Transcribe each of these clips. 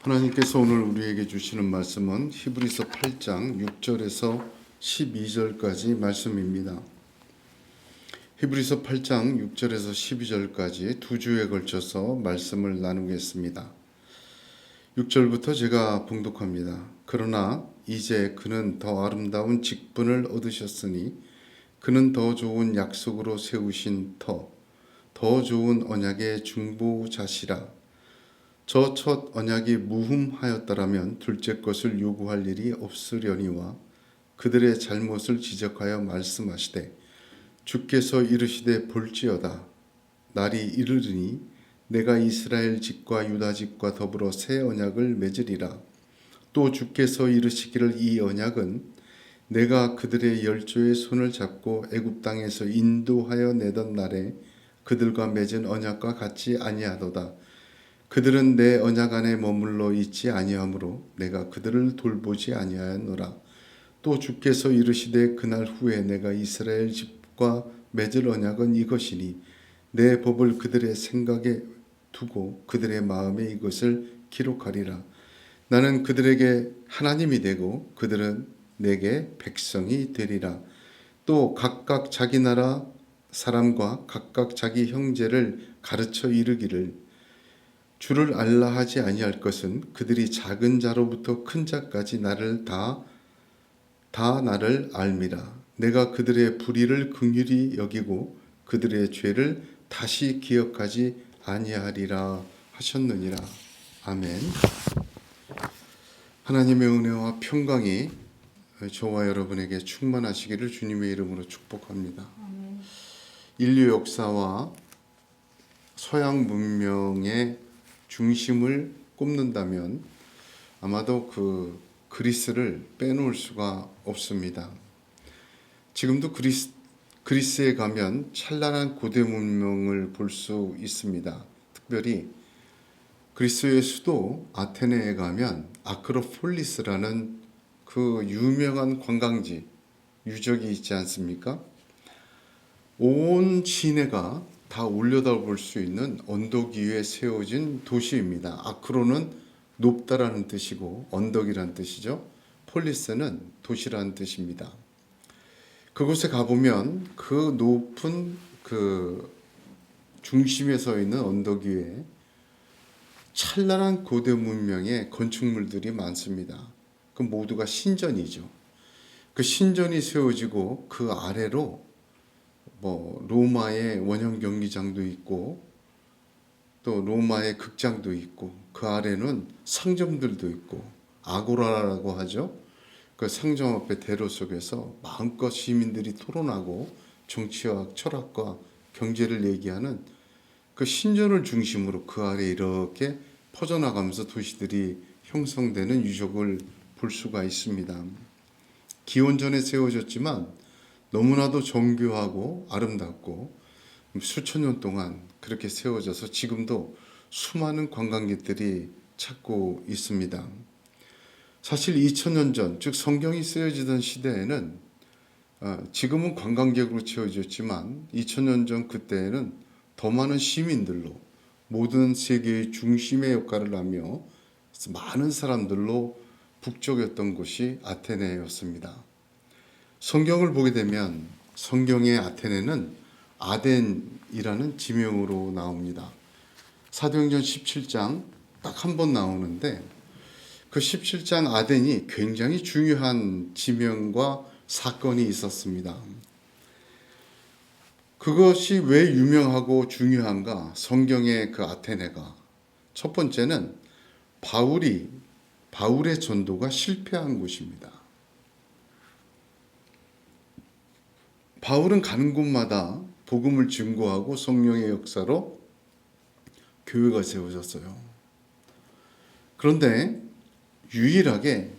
하나님께서 오늘 우리에게 주시는 말씀은 히브리서 8장 6절에서 12절까지 말씀입니다. 히브리서 8장 6절에서 12절까지 두 주에 걸쳐서 말씀을 나누겠습니다. 6절부터 제가 봉독합니다. 그러나 이제 그는 더 아름다운 직분을 얻으셨으니 그는 더 좋은 약속으로 세우신 더 좋은 언약의 중보자시라. 저 첫 언약이 무흠하였더라면 둘째 것을 요구할 일이 없으려니와 그들의 잘못을 지적하여 말씀하시되 주께서 이르시되 볼지어다 날이 이르리니 내가 이스라엘 집과 유다 집과 더불어 새 언약을 맺으리라. 또 주께서 이르시기를 이 언약은 내가 그들의 열조의 손을 잡고 애굽 땅에서 인도하여 내던 날에 그들과 맺은 언약과 같지 아니하도다. 그들은 내 언약 안에 머물러 있지 아니하므로 내가 그들을 돌보지 아니하였노라. 또 주께서 이르시되 그날 후에 내가 이스라엘 집과 맺을 언약은 이것이니 내 법을 그들의 생각에 두고 그들의 마음에 이것을 기록하리라. 나는 그들에게 하나님이 되고 그들은 내게 백성이 되리라. 또 각각 자기 나라 사람과 각각 자기 형제를 가르쳐 이르기를 주를 알라 하지 아니할 것은 그들이 작은 자로부터 큰 자까지 다 나를 알미라. 내가 그들의 불의를 긍휼히 여기고 그들의 죄를 다시 기억하지 아니하리라 하셨느니라. 아멘. 하나님의 은혜와 평강이 저와 여러분에게 충만하시기를 주님의 이름으로 축복합니다. 인류 역사와 서양 문명의 중심을 꼽는다면 아마도 그리스를 빼놓을 수가 없습니다. 지금도 그리스에 가면 찬란한 고대 문명을 볼 수 있습니다. 특별히 그리스의 수도 아테네에 가면 아크로폴리스라는 그 유명한 관광지 유적이 있지 않습니까? 온 시내가 다 올려다볼 수 있는 언덕 위에 세워진 도시입니다. 아크로는 높다라는 뜻이고 언덕이라는 뜻이죠. 폴리스는 도시라는 뜻입니다. 그곳에 가보면 그 높은 그 중심에 서 있는 언덕 위에 찬란한 고대 문명의 건축물들이 많습니다. 그 모두가 신전이죠. 그 신전이 세워지고 그 아래로 로마의 원형 경기장도 있고 또 로마의 극장도 있고 그 아래는 상점들도 있고 아고라라고 하죠. 그 상점 앞에 대로 속에서 마음껏 시민들이 토론하고 정치와 철학과 경제를 얘기하는 그 신전을 중심으로 그 아래 이렇게 퍼져나가면서 도시들이 형성되는 유적을 볼 수가 있습니다. 기원전에 세워졌지만 너무나도 정교하고 아름답고 수천 년 동안 그렇게 세워져서 지금도 수많은 관광객들이 찾고 있습니다. 사실 2000년 전, 즉 성경이 쓰여지던 시대에는 지금은 관광객으로 채워졌지만 2000년 전 그때에는 더 많은 시민들로 모든 세계의 중심의 역할을 하며 많은 사람들로 북적였던 곳이 아테네였습니다. 성경을 보게 되면 성경의 아테네는 아덴이라는 지명으로 나옵니다. 사도행전 17장 딱 한 번 나오는데 그 17장 아덴이 굉장히 중요한 지명과 사건이 있었습니다. 그것이 왜 유명하고 중요한가? 성경의 그 아테네가 첫 번째는 바울의 전도가 실패한 곳입니다. 바울은 가는 곳마다 복음을 증거하고 성령의 역사로 교회가 세워졌어요. 그런데 유일하게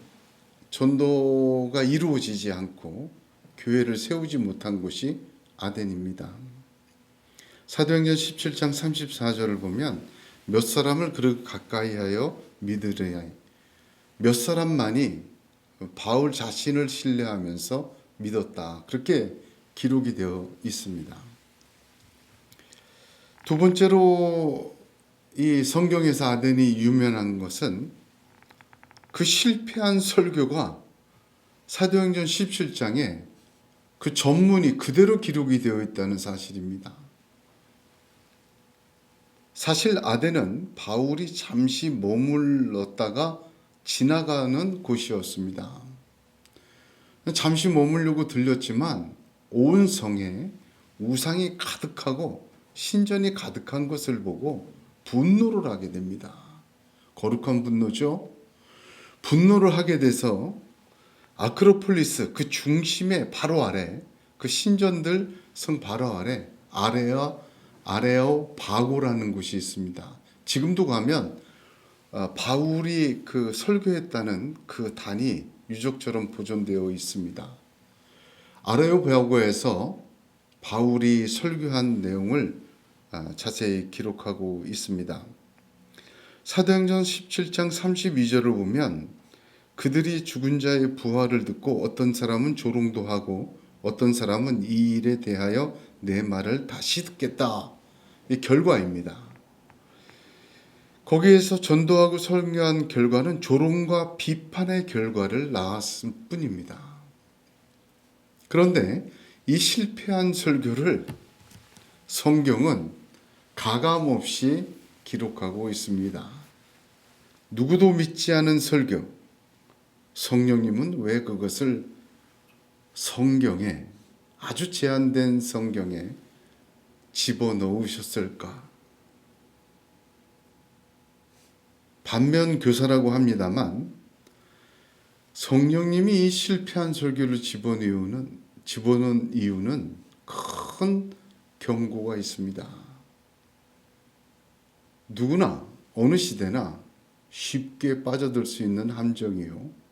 전도가 이루어지지 않고 교회를 세우지 못한 곳이 아덴입니다. 사도행전 17장 34절을 보면 몇 사람을 그렇게 가까이하여 믿으리라. 몇 사람만이 바울 자신을 신뢰하면서 믿었다. 그렇게 기록이 되어 있습니다. 두 번째로 이 성경에서 아덴이 유명한 것은 그 실패한 설교가 사도행전 17장에 그 전문이 그대로 기록이 되어 있다는 사실입니다. 사실 아덴은 바울이 잠시 머물렀다가 지나가는 곳이었습니다. 잠시 머물려고 들렸지만 온 성에 우상이 가득하고 신전이 가득한 것을 보고 분노를 하게 됩니다. 거룩한 분노죠. 분노를 하게 돼서 아크로폴리스 그 중심의 바로 아래 그 신전들 성 바로 아래 아레오 바고라는 곳이 있습니다. 지금도 가면 바울이 그 설교했다는 그 단이 유적처럼 보존되어 있습니다. 아레오 바고에서 바울이 설교한 내용을 자세히 기록하고 있습니다. 사도행전 17장 32절을 보면 그들이 죽은 자의 부활을 듣고 어떤 사람은 조롱도 하고 어떤 사람은 이 일에 대하여 내 말을 다시 듣겠다. 이 결과입니다. 거기에서 전도하고 설교한 결과는 조롱과 비판의 결과를 낳았을 뿐입니다. 그런데 이 실패한 설교를 성경은 가감없이 기록하고 있습니다. 누구도 믿지 않은 설교, 성령님은 왜 그것을 성경에 아주 제한된 성경에 집어넣으셨을까? 반면 교사라고 합니다만 성령님이 이 실패한 설교를 집어넣은 이유는 큰 경고가 있습니다. 누구나 어느 시대나 쉽게 빠져들 수 있는 함정이요.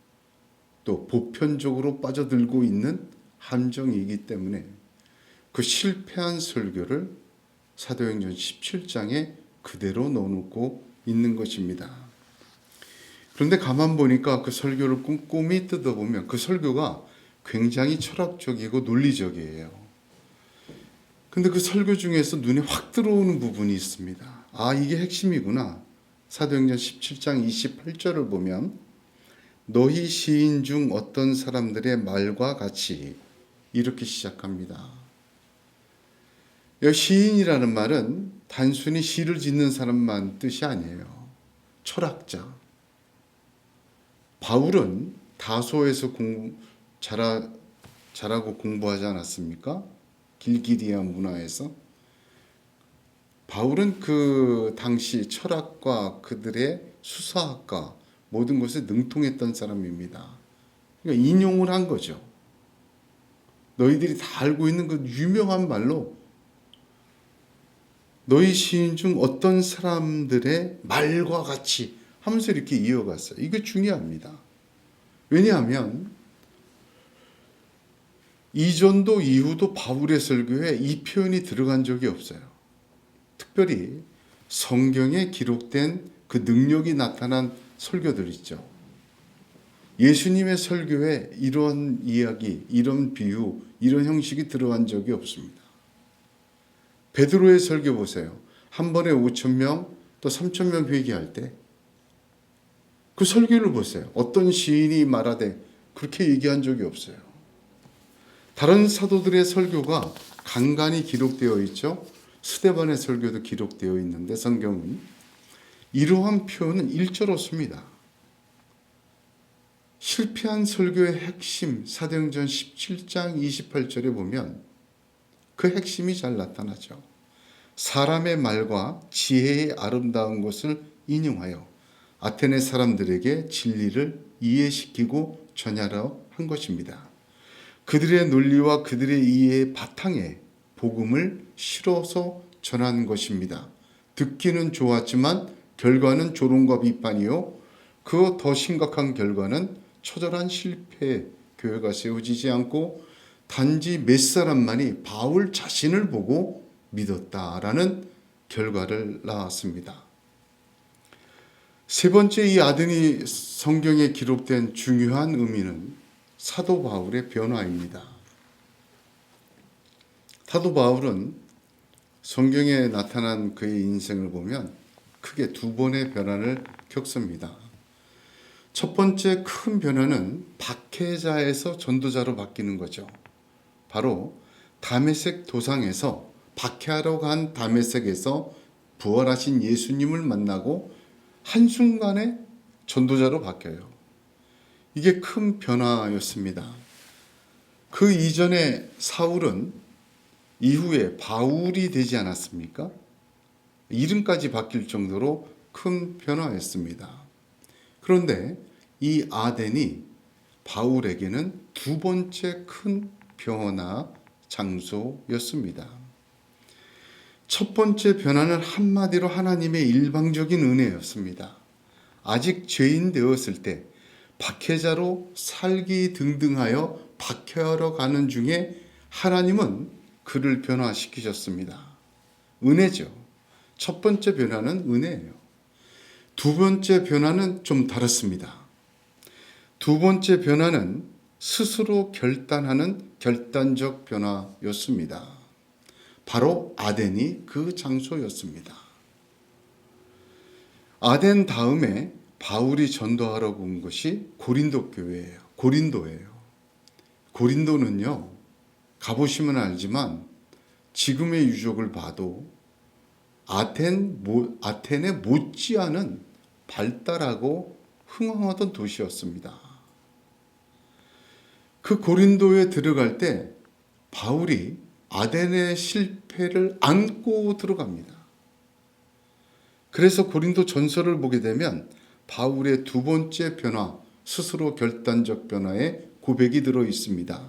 또 보편적으로 빠져들고 있는 함정이기 때문에 그 실패한 설교를 사도행전 17장에 그대로 넣어놓고 있는 것입니다. 그런데 가만 보니까 그 설교를 꼼꼼히 뜯어보면 그 설교가 굉장히 철학적이고 논리적이에요. 근데 그 설교 중에서 눈에 확 들어오는 부분이 있습니다. 아, 이게 핵심이구나. 사도행전 17장 28절을 보면 너희 시인 중 어떤 사람들의 말과 같이 이렇게 시작합니다. 시인이라는 말은 단순히 시를 짓는 사람만 뜻이 아니에요. 철학자. 바울은 다소에서 자라고 공부하지 않았습니까? 길기리아 문화에서. 바울은 그 당시 철학과 그들의 수사학과 모든 것에 능통했던 사람입니다. 그러니까 인용을 한 거죠. 너희들이 다 알고 있는 그 유명한 말로 너희 시인 중 어떤 사람들의 말과 같이 하면서 이렇게 이어갔어요. 이게 중요합니다. 왜냐하면 이전도 이후도 바울의 설교에 이 표현이 들어간 적이 없어요. 특별히 성경에 기록된 그 능력이 나타난 설교들 있죠. 예수님의 설교에 이런 이야기, 이런 비유, 이런 형식이 들어간 적이 없습니다. 베드로의 설교 보세요. 한 번에 5,000명 또 3,000명 회개할 때 그 설교를 보세요. 어떤 시인이 말하되 그렇게 얘기한 적이 없어요. 다른 사도들의 설교가 간간히 기록되어 있죠. 스데반의 설교도 기록되어 있는데 성경은 이러한 표현은 일절 없습니다. 실패한 설교의 핵심 사도행전 17장 28절에 보면 그 핵심이 잘 나타나죠. 사람의 말과 지혜의 아름다운 것을 인용하여 아테네 사람들에게 진리를 이해시키고 전하려 한 것입니다. 그들의 논리와 그들의 이해의 바탕에 복음을 실어서 전한 것입니다. 듣기는 좋았지만 결과는 조롱과 비판이요. 그 더 심각한 결과는 처절한 실패, 교회가 세워지지 않고 단지 몇 사람만이 바울 자신을 보고 믿었다라는 결과를 낳았습니다. 세 번째, 이 아드니 성경에 기록된 중요한 의미는 사도 바울의 변화입니다. 사도 바울은 성경에 나타난 그의 인생을 보면 크게 두 번의 변화를 겪습니다. 첫 번째 큰 변화는 박해자에서 전도자로 바뀌는 거죠. 바로 다메섹 도상에서 박해하러 간 다메섹에서 부활하신 예수님을 만나고 한순간에 전도자로 바뀌어요. 이게 큰 변화였습니다. 그 이전에 사울은 이후에 바울이 되지 않았습니까? 이름까지 바뀔 정도로 큰 변화였습니다. 그런데 이 아덴이 바울에게는 두 번째 큰 변화 장소였습니다. 첫 번째 변화는 한마디로 하나님의 일방적인 은혜였습니다. 아직 죄인 되었을 때 박해자로 살기 등등하여 박해하러 가는 중에 하나님은 그를 변화시키셨습니다. 은혜죠. 첫 번째 변화는 은혜예요. 두 번째 변화는 좀 다릅니다. 두 번째 변화는 스스로 결단하는 결단적 변화였습니다. 바로 아덴이 그 장소였습니다. 아덴 다음에 바울이 전도하러 온 것이 고린도 교회예요. 고린도예요. 고린도는요, 가보시면 알지만 지금의 유적을 봐도 아텐에 못지않은 발달하고 흥황하던 도시였습니다. 그 고린도에 들어갈 때 바울이 아덴의 실패를 안고 들어갑니다. 그래서 고린도 전서를 보게 되면 바울의 두 번째 변화, 스스로 결단적 변화에 고백이 들어 있습니다.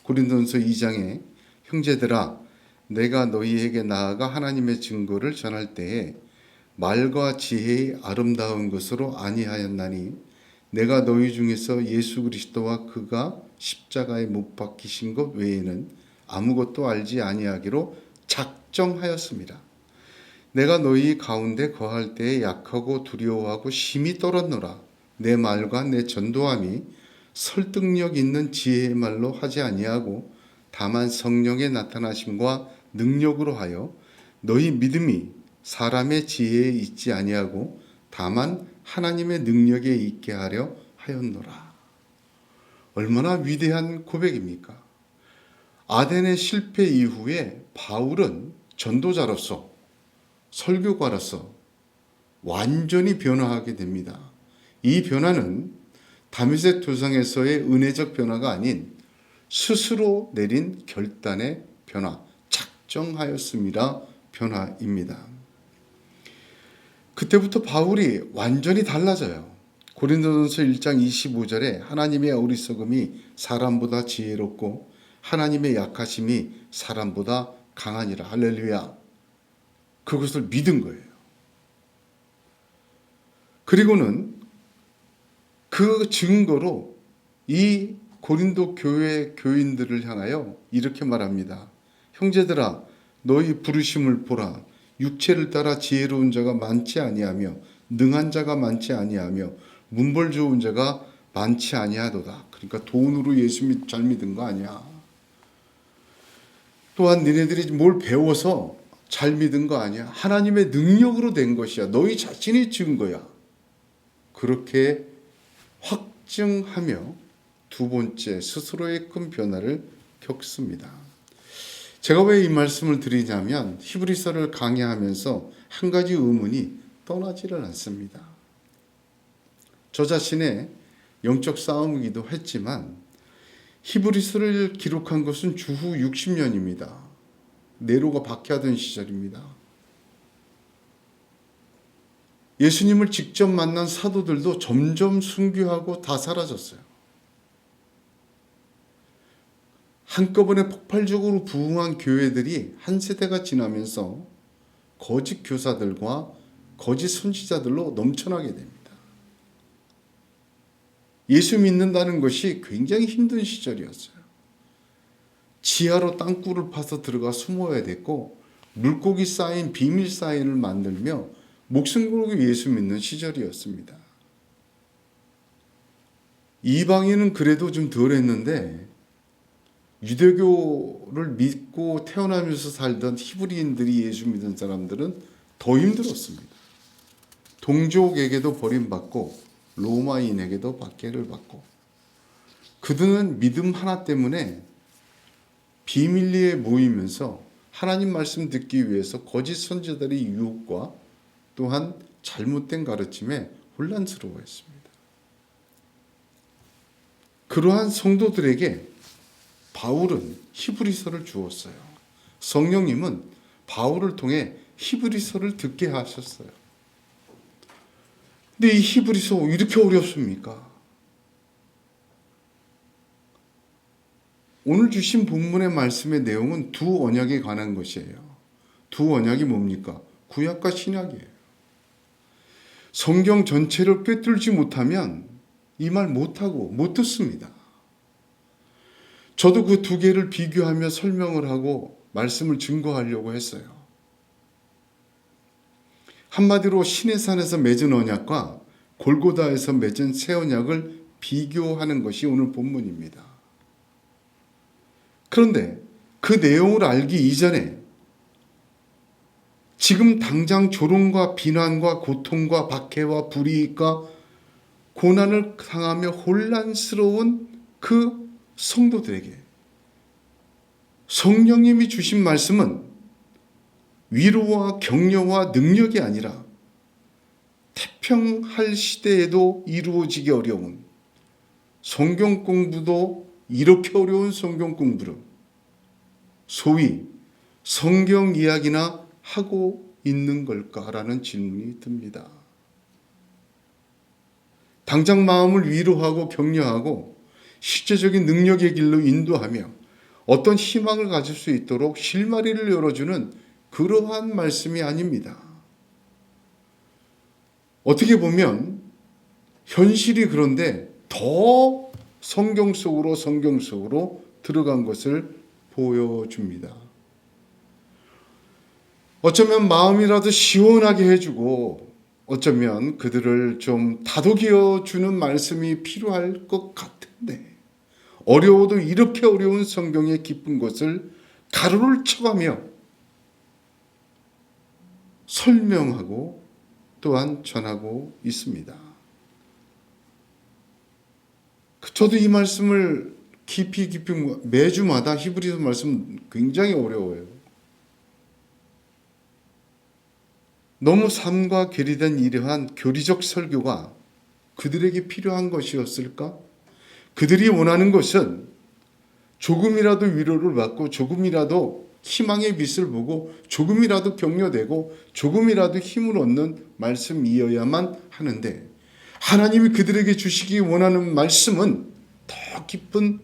고린도전서 2장에 형제들아 내가 너희에게 나아가 하나님의 증거를 전할 때에 말과 지혜의 아름다운 것으로 아니하였나니 내가 너희 중에서 예수 그리스도와 그가 십자가에 못 박히신 것 외에는 아무것도 알지 아니하기로 작정하였습니다. 내가 너희 가운데 거할 때에 약하고 두려워하고 심히 떨었노라. 내 말과 내 전도함이 설득력 있는 지혜의 말로 하지 아니하고 다만 성령의 나타나심과 능력으로 하여 너희 믿음이 사람의 지혜에 있지 아니하고 다만 하나님의 능력에 있게 하려 하였노라. 얼마나 위대한 고백입니까? 아덴의 실패 이후에 바울은 전도자로서 설교가로서 완전히 변화하게 됩니다. 이 변화는 다메섹 도상에서의 은혜적 변화가 아닌 스스로 내린 결단의 변화, 작정하였습니다. 변화입니다. 그때부터 바울이 완전히 달라져요. 고린도전서 1장 25절에 하나님의 어리석음이 사람보다 지혜롭고 하나님의 약하심이 사람보다 강하니라. 할렐루야. 그것을 믿은 거예요. 그리고는 그 증거로 이 고린도 교회 교인들을 향하여 이렇게 말합니다. 형제들아 너희 부르심을 보라. 육체를 따라 지혜로운 자가 많지 아니하며 능한 자가 많지 아니하며 문벌 좋은 자가 많지 아니하도다. 그러니까 돈으로 예수 잘 믿은 거 아니야. 또한 너네들이 뭘 배워서 잘 믿은 거 아니야. 하나님의 능력으로 된 것이야. 너희 자신이 증거야. 그렇게 확증하며 두 번째 스스로의 큰 변화를 겪습니다. 제가 왜 이 말씀을 드리냐면 히브리서를 강의하면서 한 가지 의문이 떠나지를 않습니다. 저 자신의 영적 싸움이기도 했지만 히브리서를 기록한 것은 주후 60년입니다. 네로가 박해하던 시절입니다. 예수님을 직접 만난 사도들도 점점 순교하고 다 사라졌어요. 한꺼번에 폭발적으로 부흥한 교회들이 한 세대가 지나면서 거짓 교사들과 거짓 선지자들로 넘쳐나게 됩니다. 예수 믿는다는 것이 굉장히 힘든 시절이었어요. 지하로 땅굴을 파서 들어가 숨어야 됐고 물고기 쌓인 비밀 사인을 만들며 목숨 걸고 예수 믿는 시절이었습니다. 이방인은 그래도 좀 덜했는데 유대교를 믿고 태어나면서 살던 히브리인들이 예수 믿은 사람들은 더 힘들었습니다. 동족에게도 버림받고 로마인에게도 박해를 받고, 그들은 믿음 하나 때문에 비밀리에 모이면서 하나님 말씀 듣기 위해서 거짓 선지자들의 유혹과 또한 잘못된 가르침에 혼란스러워했습니다. 그러한 성도들에게 바울은 히브리서를 주었어요. 성령님은 바울을 통해 히브리서를 듣게 하셨어요. 근데 이 히브리서 왜 이렇게 어렵습니까? 오늘 주신 본문의 말씀의 내용은 두 언약에 관한 것이에요. 두 언약이 뭡니까? 구약과 신약이에요. 성경 전체를 꿰뚫지 못하면 이 말 못하고 못 듣습니다. 저도 그 두 개를 비교하며 설명을 하고 말씀을 증거하려고 했어요. 한마디로 시내산에서 맺은 언약과 골고다에서 맺은 새 언약을 비교하는 것이 오늘 본문입니다. 그런데 그 내용을 알기 이전에 지금 당장 조롱과 비난과 고통과 박해와 불이익과 고난을 당하며 혼란스러운 그 성도들에게 성령님이 주신 말씀은 위로와 격려와 능력이 아니라 태평할 시대에도 이루어지기 어려운 성경 공부도 이렇게 어려운 성경 공부를 소위 성경 이야기나 하고 있는 걸까라는 질문이 듭니다. 당장 마음을 위로하고 격려하고 실제적인 능력의 길로 인도하며 어떤 희망을 가질 수 있도록 실마리를 열어주는 그러한 말씀이 아닙니다. 어떻게 보면 현실이 그런데 더 성경 속으로 들어간 것을 보여줍니다. 어쩌면 마음이라도 시원하게 해주고 어쩌면 그들을 좀 다독여 주는 말씀이 필요할 것 같은데 어려워도 이렇게 어려운 성경의 깊은 것을 가루를 쳐가며 설명하고 또한 전하고 있습니다. 저도 이 말씀을 깊이 매주마다 히브리서 말씀 굉장히 어려워요. 너무 삶과 괴리된 이러한 교리적 설교가 그들에게 필요한 것이었을까? 그들이 원하는 것은 조금이라도 위로를 받고 조금이라도 희망의 빛을 보고 조금이라도 격려되고 조금이라도 힘을 얻는 말씀이어야만 하는데 하나님이 그들에게 주시기 원하는 말씀은 더 깊은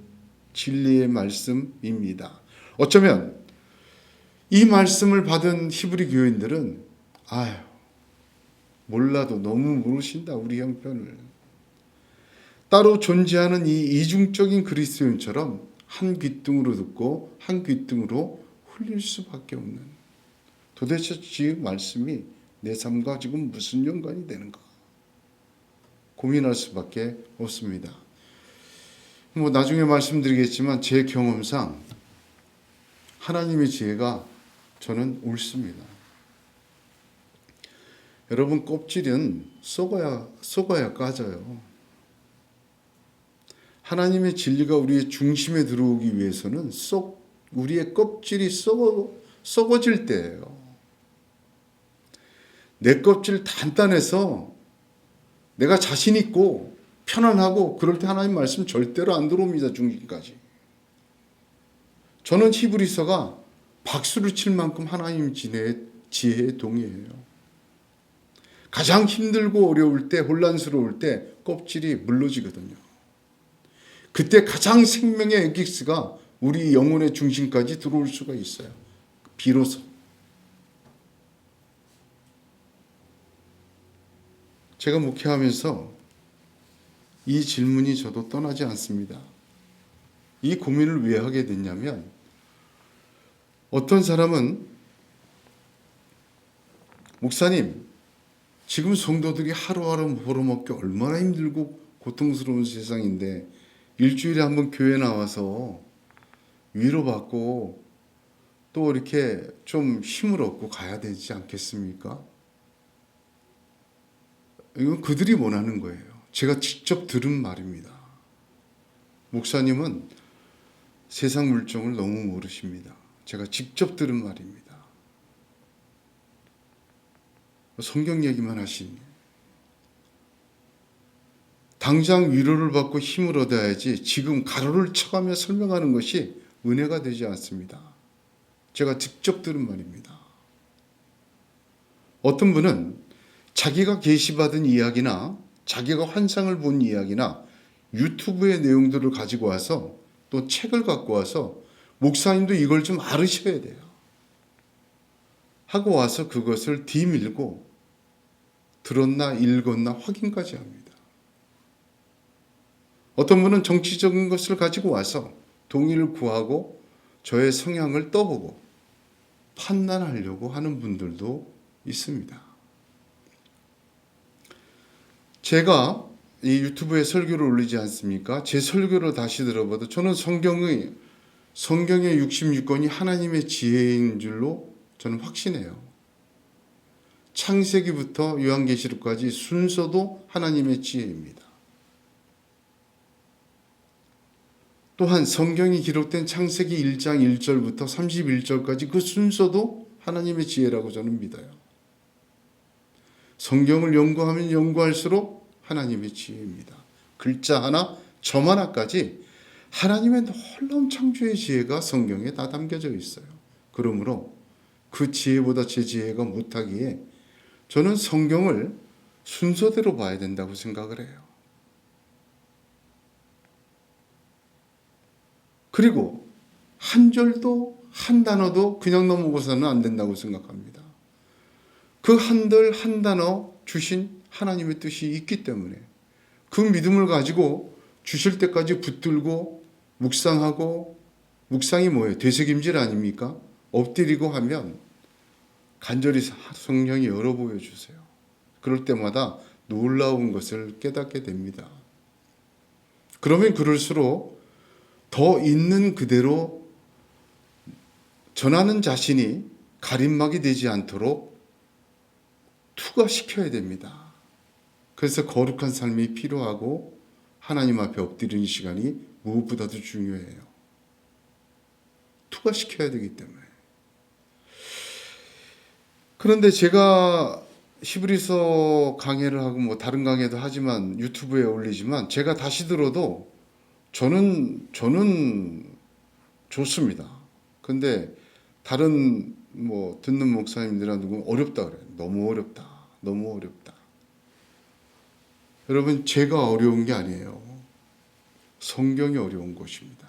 진리의 말씀입니다. 어쩌면 이 말씀을 받은 히브리 교인들은 몰라도 너무 모르신다 우리 형편을. 따로 존재하는 이 이중적인 그리스도인처럼 한 귀등으로 듣고 한 귀등으로 흘릴 수밖에 없는, 도대체 지금 말씀이 내 삶과 지금 무슨 연관이 되는가 고민할 수밖에 없습니다. 나중에 말씀드리겠지만 제 경험상 하나님의 지혜가 저는 옳습니다. 여러분, 껍질은 썩어야 까져요. 하나님의 진리가 우리의 중심에 들어오기 위해서는 우리의 껍질이 썩어질 때예요. 내 껍질 단단해서 내가 자신 있고 편안하고 그럴 때 하나님 말씀 절대로 안 들어옵니다. 중심까지. 저는 히브리서가 박수를 칠 만큼 하나님 지혜의 동의해요. 가장 힘들고 어려울 때, 혼란스러울 때 껍질이 물러지거든요. 그때 가장 생명의 에기스가 우리 영혼의 중심까지 들어올 수가 있어요. 비로소. 제가 목회하면서 이 질문이 저도 떠나지 않습니다. 이 고민을 왜 하게 됐냐면 어떤 사람은 목사님, 지금 성도들이 하루하루 벌어먹기 얼마나 힘들고 고통스러운 세상인데 일주일에 한번 교회 나와서 위로받고 또 이렇게 좀 힘을 얻고 가야 되지 않겠습니까? 이건 그들이 원하는 거예요. 제가 직접 들은 말입니다. 목사님은 세상 물정을 너무 모르십니다. 제가 직접 들은 말입니다. 성경 얘기만 하시니 당장 위로를 받고 힘을 얻어야지 지금 가로를 쳐가며 설명하는 것이 은혜가 되지 않습니다. 제가 직접 들은 말입니다. 어떤 분은 자기가 계시받은 이야기나 자기가 환상을 본 이야기나 유튜브의 내용들을 가지고 와서 또 책을 갖고 와서 목사님도 이걸 좀 알으셔야 돼요 하고 와서 그것을 뒤밀고 들었나 읽었나 확인까지 합니다. 어떤 분은 정치적인 것을 가지고 와서 동의를 구하고 저의 성향을 떠보고 판단하려고 하는 분들도 있습니다. 제가 이 유튜브에 설교를 올리지 않습니까? 제 설교를 다시 들어봐도 저는 성경의 66권이 하나님의 지혜인 줄로 저는 확신해요. 창세기부터 요한계시록까지 순서도 하나님의 지혜입니다. 또한 성경이 기록된 창세기 1장 1절부터 31절까지 그 순서도 하나님의 지혜라고 저는 믿어요. 성경을 연구하면 연구할수록 하나님의 지혜입니다. 글자 하나, 점 하나까지 하나님의 놀라운 창조의 지혜가 성경에 다 담겨져 있어요. 그러므로 그 지혜보다 제 지혜가 못하기에 저는 성경을 순서대로 봐야 된다고 생각을 해요. 그리고 한 절도 한 단어도 그냥 넘어가서는 안 된다고 생각합니다. 그 한들 한 단어 주신 하나님의 뜻이 있기 때문에 그 믿음을 가지고 주실 때까지 붙들고 묵상하고, 묵상이 뭐예요? 되새김질 아닙니까? 엎드리고 하면 간절히 성령이 열어 보여주세요. 그럴 때마다 놀라운 것을 깨닫게 됩니다. 그러면 그럴수록 더 있는 그대로 전하는 자신이 가림막이 되지 않도록 투과시켜야 됩니다. 그래서 거룩한 삶이 필요하고 하나님 앞에 엎드리는 시간이 무엇보다도 중요해요. 투과시켜야 되기 때문에. 그런데 제가 히브리서 강해를 하고 다른 강해도 하지만 유튜브에 올리지만 제가 다시 들어도 저는 좋습니다. 근데 다른 듣는 목사님들은 어렵다 그래요. 너무 어렵다. 너무 어렵다. 여러분, 제가 어려운 게 아니에요. 성경이 어려운 것입니다.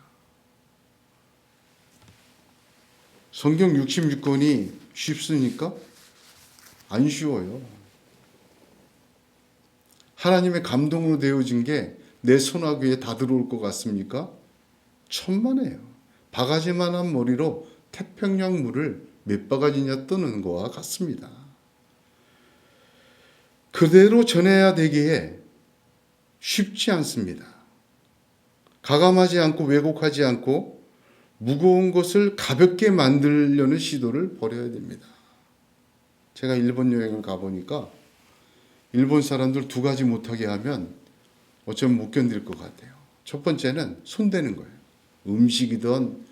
성경 66권이 쉽습니까? 안 쉬워요. 하나님의 감동으로 되어진 게 내 손아귀에 다 들어올 것 같습니까? 천만에요. 바가지만한 머리로 태평양 물을 몇 바가지냐 떠는 것과 같습니다. 그대로 전해야 되기에 쉽지 않습니다. 가감하지 않고 왜곡하지 않고 무거운 것을 가볍게 만들려는 시도를 벌여야 됩니다. 제가 일본 여행을 가보니까 일본 사람들 두 가지 못하게 하면 어쩌면 못 견딜 것 같아요. 첫 번째는 손대는 거예요. 음식이든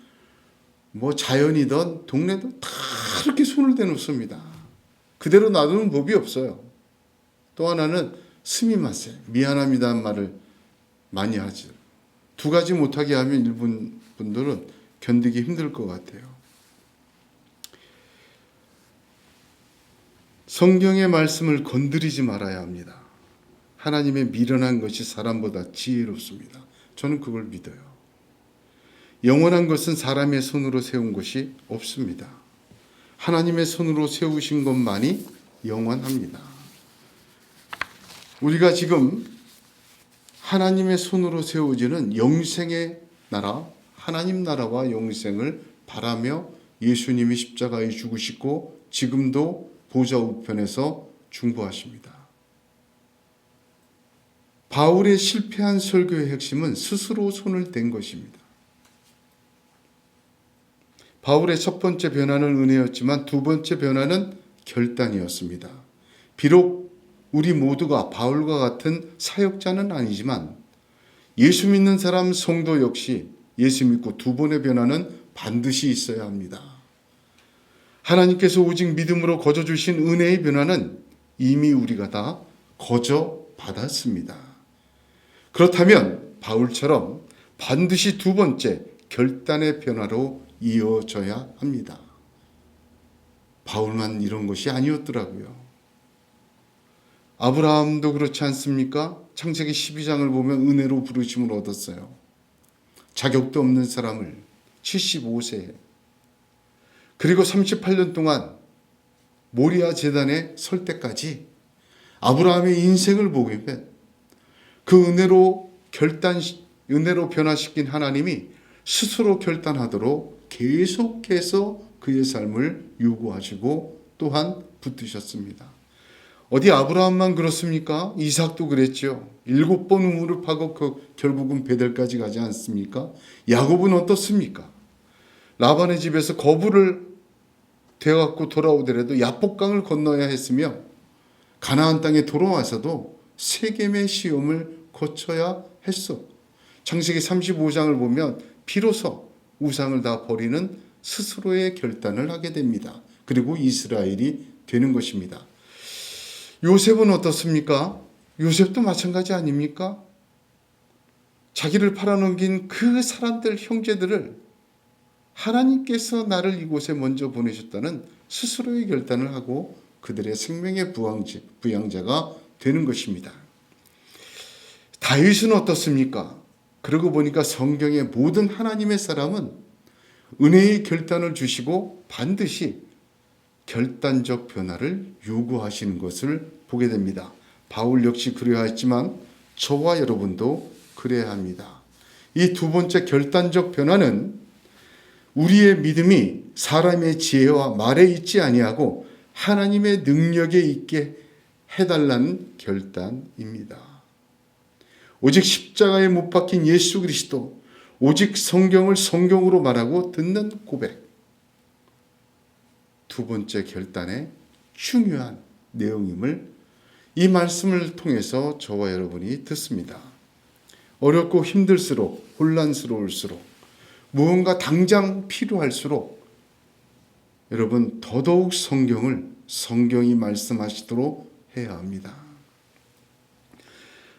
자연이든 동네도 다 이렇게 손을 대놓습니다. 그대로 놔두는 법이 없어요. 또 하나는 스미마세, 미안합니다는 말을 많이 하죠. 두 가지 못하게 하면 일본 분들은 견디기 힘들 것 같아요. 성경의 말씀을 건드리지 말아야 합니다. 하나님의 미련한 것이 사람보다 지혜롭습니다. 저는 그걸 믿어요. 영원한 것은 사람의 손으로 세운 것이 없습니다. 하나님의 손으로 세우신 것만이 영원합니다. 우리가 지금 하나님의 손으로 세워지는 영생의 나라, 하나님 나라와 영생을 바라며 예수님이 십자가에 죽으시고 지금도 보좌 우편에서 중보하십니다. 바울의 실패한 설교의 핵심은 스스로 손을 댄 것입니다. 바울의 첫 번째 변화는 은혜였지만 두 번째 변화는 결단이었습니다. 비록 우리 모두가 바울과 같은 사역자는 아니지만 예수 믿는 사람 성도 역시 예수 믿고 두 번의 변화는 반드시 있어야 합니다. 하나님께서 오직 믿음으로 거저 주신 은혜의 변화는 이미 우리가 다 거저 받았습니다. 그렇다면 바울처럼 반드시 두 번째 결단의 변화로 이어져야 합니다. 바울만 이런 것이 아니었더라고요. 아브라함도 그렇지 않습니까? 창세기 12장을 보면 은혜로 부르심을 얻었어요. 자격도 없는 사람을 75세에 그리고 38년 동안 모리아 제단에 설 때까지 아브라함의 인생을 보면 그 은혜로 변화시킨 하나님이 스스로 결단하도록 계속해서 그의 삶을 요구하시고 또한 붙드셨습니다. 어디 아브라함만 그렇습니까? 이삭도 그랬죠. 7번 우물을 파고 결국은 베델까지 가지 않습니까? 야곱은 어떻습니까? 라반의 집에서 거부를 되어갖고 돌아오더라도 야복강을 건너야 했으며 가나안 땅에 돌아와서도 세겜의 시험을 거쳐야 했어. 창세기 35장을 보면 비로소 우상을 다 버리는 스스로의 결단을 하게 됩니다. 그리고 이스라엘이 되는 것입니다. 요셉은 어떻습니까? 요셉도 마찬가지 아닙니까? 자기를 팔아넘긴 그 사람들, 형제들을 하나님께서 나를 이곳에 먼저 보내셨다는 스스로의 결단을 하고 그들의 생명의 부양자가 되는 것입니다. 다윗은 어떻습니까? 그러고 보니까 성경의 모든 하나님의 사람은 은혜의 결단을 주시고 반드시 결단적 변화를 요구하시는 것을 보게 됩니다. 바울 역시 그래야 했지만 저와 여러분도 그래야 합니다. 이 두 번째 결단적 변화는 우리의 믿음이 사람의 지혜와 말에 있지 아니하고 하나님의 능력에 있게 해달라는 결단입니다. 오직 십자가에 못 박힌 예수 그리스도, 오직 성경을 성경으로 말하고 듣는 고백. 두 번째 결단의 중요한 내용임을 이 말씀을 통해서 저와 여러분이 듣습니다. 어렵고 힘들수록, 혼란스러울수록, 무언가 당장 필요할수록 여러분 더더욱 성경이 말씀하시도록 해야 합니다.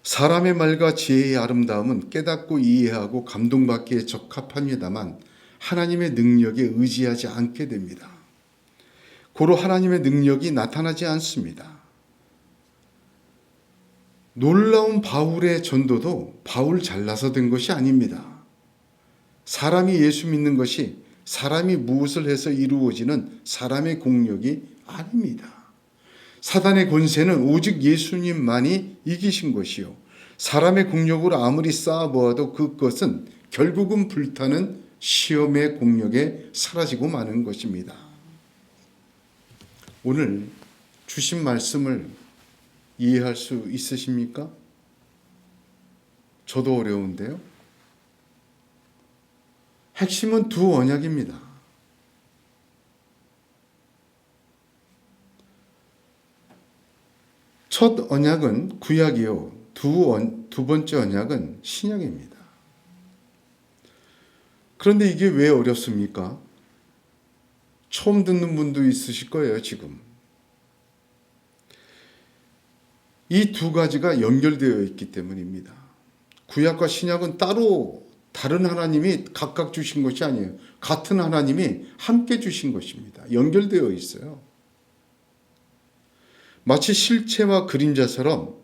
사람의 말과 지혜의 아름다움은 깨닫고 이해하고 감동받기에 적합합니다만 하나님의 능력에 의지하지 않게 됩니다. 고로 하나님의 능력이 나타나지 않습니다. 놀라운 바울의 전도도 바울 잘나서 된 것이 아닙니다. 사람이 예수 믿는 것이 사람이 무엇을 해서 이루어지는 사람의 공력이 아닙니다. 사단의 권세는 오직 예수님만이 이기신 것이요. 사람의 공력으로 아무리 쌓아보아도 그것은 결국은 불타는 시험의 공력에 사라지고 마는 것입니다. 오늘 주신 말씀을 이해할 수 있으십니까? 저도 어려운데요. 핵심은 두 언약입니다. 첫 언약은 구약이요. 두 번째 언약은 신약입니다. 그런데 이게 왜 어렵습니까? 처음 듣는 분도 있으실 거예요, 지금. 이 두 가지가 연결되어 있기 때문입니다. 구약과 신약은 따로 다른 하나님이 각각 주신 것이 아니에요. 같은 하나님이 함께 주신 것입니다. 연결되어 있어요. 마치 실체와 그림자처럼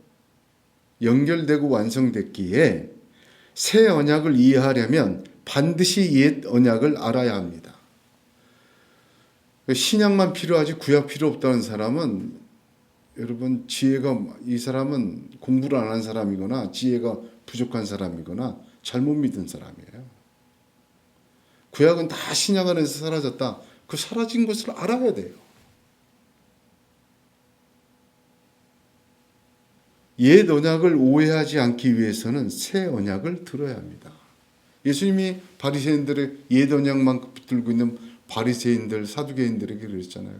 연결되고 완성됐기에 새 언약을 이해하려면 반드시 옛 언약을 알아야 합니다. 신약만 필요하지 구약 필요 없다는 사람은 여러분 이 사람은 공부를 안 한 사람이거나 지혜가 부족한 사람이거나 잘못 믿은 사람이에요. 구약은 다 신약 안에서 사라졌다. 그 사라진 것을 알아야 돼요. 옛 언약을 오해하지 않기 위해서는 새 언약을 들어야 합니다. 예수님이 바리새인들의 옛 언약만 붙들고 있는 바리새인들, 사두개인들에게 그랬잖아요.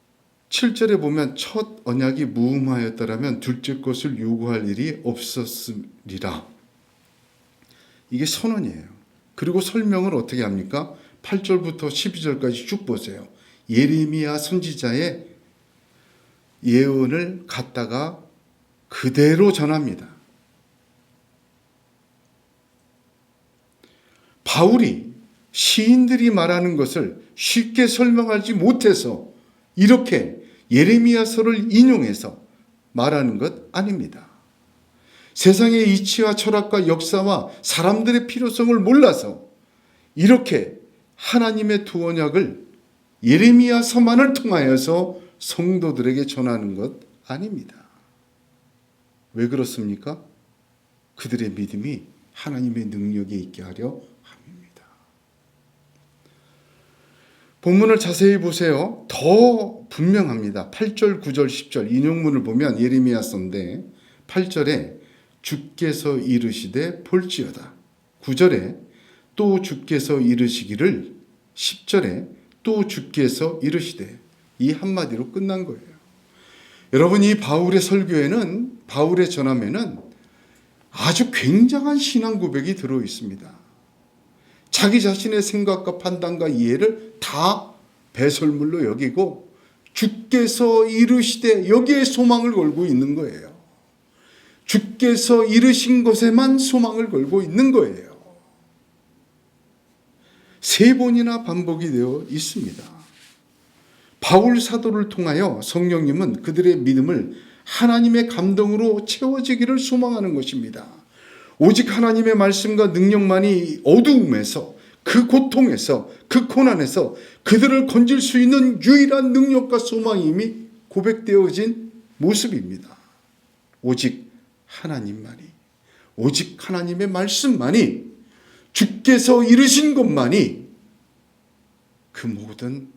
7절에 보면 첫 언약이 무음하였더라면 둘째 것을 요구할 일이 없었으리라. 이게 선언이에요. 그리고 설명을 어떻게 합니까? 8절부터 12절까지 쭉 보세요. 예레미야 선지자의 예언을 갖다가 그대로 전합니다. 바울이 시인들이 말하는 것을 쉽게 설명하지 못해서 이렇게 예레미야서를 인용해서 말하는 것 아닙니다. 세상의 이치와 철학과 역사와 사람들의 필요성을 몰라서 이렇게 하나님의 두 언약을 예레미야서만을 통하여서 성도들에게 전하는 것 아닙니다. 왜 그렇습니까? 그들의 믿음이 하나님의 능력에 있게 하려 함입니다. 본문을 자세히 보세요. 더 분명합니다. 8절, 9절, 10절 인용문을 보면 예레미야서인데 8절에 주께서 이르시되 볼지어다. 9절에 또 주께서 이르시기를 10절에 또 주께서 이르시되 이 한마디로 끝난 거예요. 여러분 이 바울의 설교에는 바울의 전함에는 아주 굉장한 신앙 고백이 들어 있습니다. 자기 자신의 생각과 판단과 이해를 다 배설물로 여기고 주께서 이르시되 여기에 소망을 걸고 있는 거예요. 주께서 이르신 것에만 소망을 걸고 있는 거예요. 3번이나 반복이 되어 있습니다. 바울 사도를 통하여 성령님은 그들의 믿음을 하나님의 감동으로 채워지기를 소망하는 것입니다. 오직 하나님의 말씀과 능력만이 어두움에서 그 고통에서 그 고난에서 그들을 건질 수 있는 유일한 능력과 소망이 이미 고백되어진 모습입니다. 오직 하나님만이, 오직 하나님의 말씀만이, 주께서 이르신 것만이 그 모든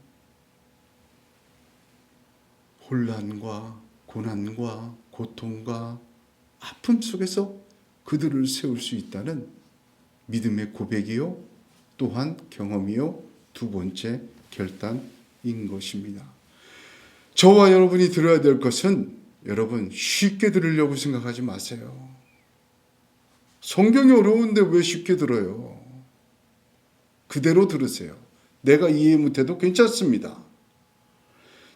혼란과 고난과 고통과 아픔 속에서 그들을 세울 수 있다는 믿음의 고백이요, 또한 경험이요, 두 번째 결단인 것입니다. 저와 여러분이 들어야 될 것은 여러분 쉽게 들으려고 생각하지 마세요. 성경이 어려운데 왜 쉽게 들어요? 그대로 들으세요. 내가 이해 못해도 괜찮습니다.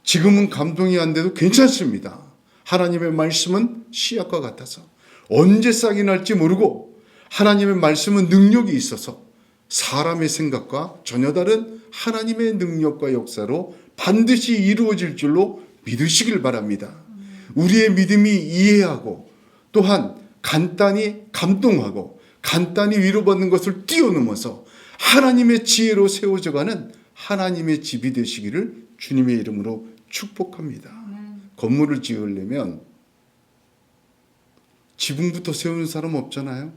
지금은 감동이 안 돼도 괜찮습니다. 하나님의 말씀은 씨앗과 같아서 언제 싹이 날지 모르고 하나님의 말씀은 능력이 있어서 사람의 생각과 전혀 다른 하나님의 능력과 역사로 반드시 이루어질 줄로 믿으시길 바랍니다. 우리의 믿음이 이해하고 또한 간단히 감동하고 간단히 위로받는 것을 뛰어넘어서 하나님의 지혜로 세워져가는 하나님의 집이 되시기를 주님의 이름으로 축복합니다. 건물을 지으려면 지붕부터 세우는 사람 없잖아요.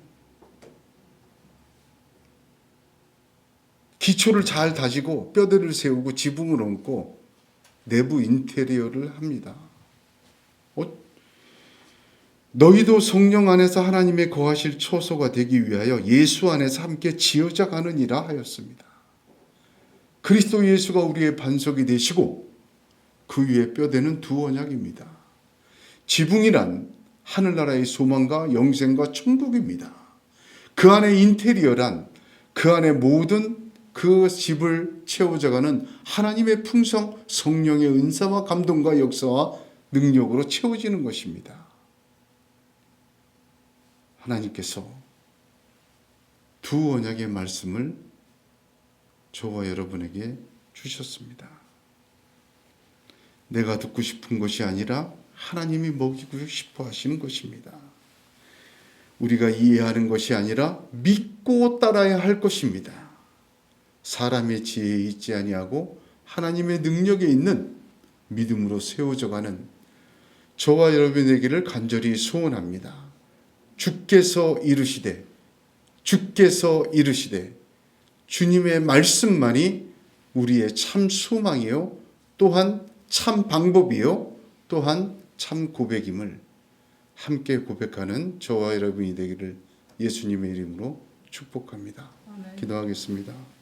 기초를 잘 다지고 뼈대를 세우고 지붕을 얹고 내부 인테리어를 합니다. 너희도 성령 안에서 하나님의 거하실 처소가 되기 위하여 예수 안에서 함께 지어져 가느니라 하였습니다. 그리스도 예수가 우리의 반석이 되시고 그 위에 뼈대는 두 언약입니다. 지붕이란 하늘나라의 소망과 영생과 천국입니다. 그 안에 인테리어란 그 안에 모든 그 집을 채워져가는 하나님의 풍성, 성령의 은사와 감동과 역사와 능력으로 채워지는 것입니다. 하나님께서 두 언약의 말씀을 저와 여러분에게 주셨습니다. 내가 듣고 싶은 것이 아니라 하나님이 먹이고 싶어 하시는 것입니다. 우리가 이해하는 것이 아니라 믿고 따라야 할 것입니다. 사람의 지혜에 있지 아니하고 하나님의 능력에 있는 믿음으로 세워져가는 저와 여러분에게를 간절히 소원합니다. 주께서 이르시되 주님의 말씀만이 우리의 참 소망이요 또한 참 방법이요 또한 참 고백임을 함께 고백하는 저와 여러분이 되기를 예수님의 이름으로 축복합니다. 기도하겠습니다.